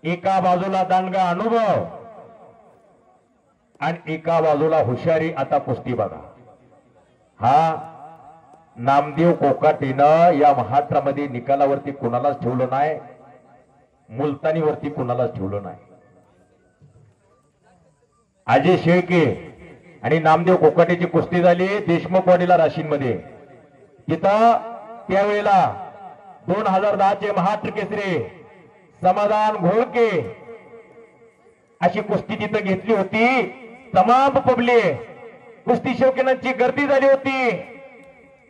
एका बाजूला दांडगा अनुभव आणि एका बाजूला हुशारी। आता कुस्ती बघा, हा नामदेव कोकाटेनं या महाराष्ट्रामध्ये निकालावरती कुणालाच ठेवलं नाही, मुलतानीवरती कुणालाच ठेवलं नाही। अजय शेळके आणि नामदेव कोकाटेची कुस्ती झाली देशमुखवाडीला राशीनमध्ये। तिथं त्यावेळेला 2010 चे महाराष्ट्र केसरी समाधान घोळके अशी कुस्ती तिथं घेतली होती। तमाम पब्लिक कुस्ती शौकीनांची गर्दी झाली होती,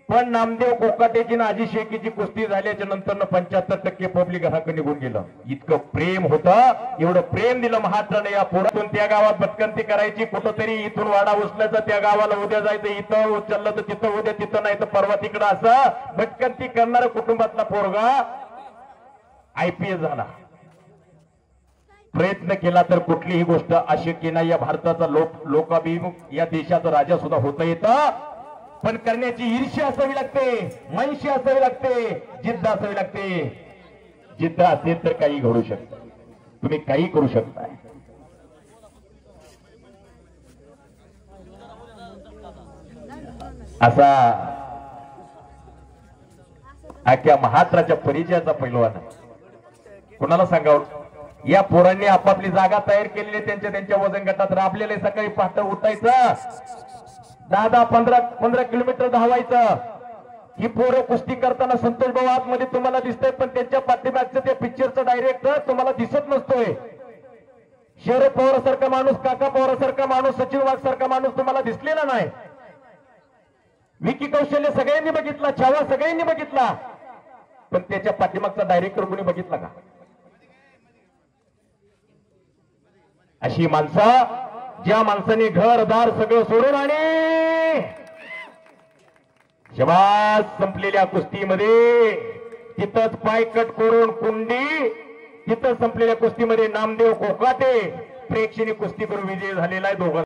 पण नामदेव कोकाटेची आणि अजय शेळकेची कुस्ती झाल्याच्या नंतर 75% पब्लिक घराकडे निघून गेलं। इतकं प्रेम होतं, एवढं प्रेम दिलं महाराष्ट्राने या पोरातून। त्या गावात भटकंती करायची, कुठंतरी इथून वाडा उचलायचा, त्या गावाला उद्या जायचं, इथं उचललं तर तिथं, उद्या तिथं, नाही तर परवा तिकडं, असं भटकंती करणारा कुटुंबातला पोरगा IPS झाला। प्रयत्न केला तर कुठलीही गोष्ट अशक्य नाही। या भारताचा लोकाभिमुख या देशाचा राजा सुद्धा होता येतं, पण करण्याची ईर्ष्या असावी लागते, मनशी असावी लागते, जिद्द असावी लागते। जिद्द असेल तर काही घडू शकतं, तुम्ही काही करू शकता। असा अख्ख्या महाराष्ट्राच्या परिचयाचा पैलवान आहे। कोणाला सांगावं, या पोरांनी आपापली जागा तयार केलेली, त्यांच्या वजन गटात राबलेले, सकाळी पहाटे उठायचं, 10-15 किलोमीटर धावायचं। ही पोरं कुस्ती करताना संतोष भाऊ आतमध्ये तुम्हाला दिसतंय, पण त्यांच्या पाठीमागचं ते पिक्चरचं डायरेक्टर तुम्हाला दिसत नसतोय। शरद पवार सारखा माणूस, काका पवार सारखा माणूस, सचिन वाघ सारखा माणूस तुम्हाला दिसलेला नाही। विकी कौशल्य सगळ्यांनी बघितला, छावा सगळ्यांनी बघितला, पण त्याच्या पाठीमागचा डायरेक्टर कोणी बघितला का? अशी माणसं, ज्या माणसाने घरदार सगळं सोडून आणि शबास संपलेल्या कुस्तीमध्ये तिथंच पाय कट करून कुंडी, तिथं संपलेल्या कुस्तीमध्ये नामदेव कोकाटे प्रेक्षणीय कुस्ती करून विजय झालेला आहे। दोघं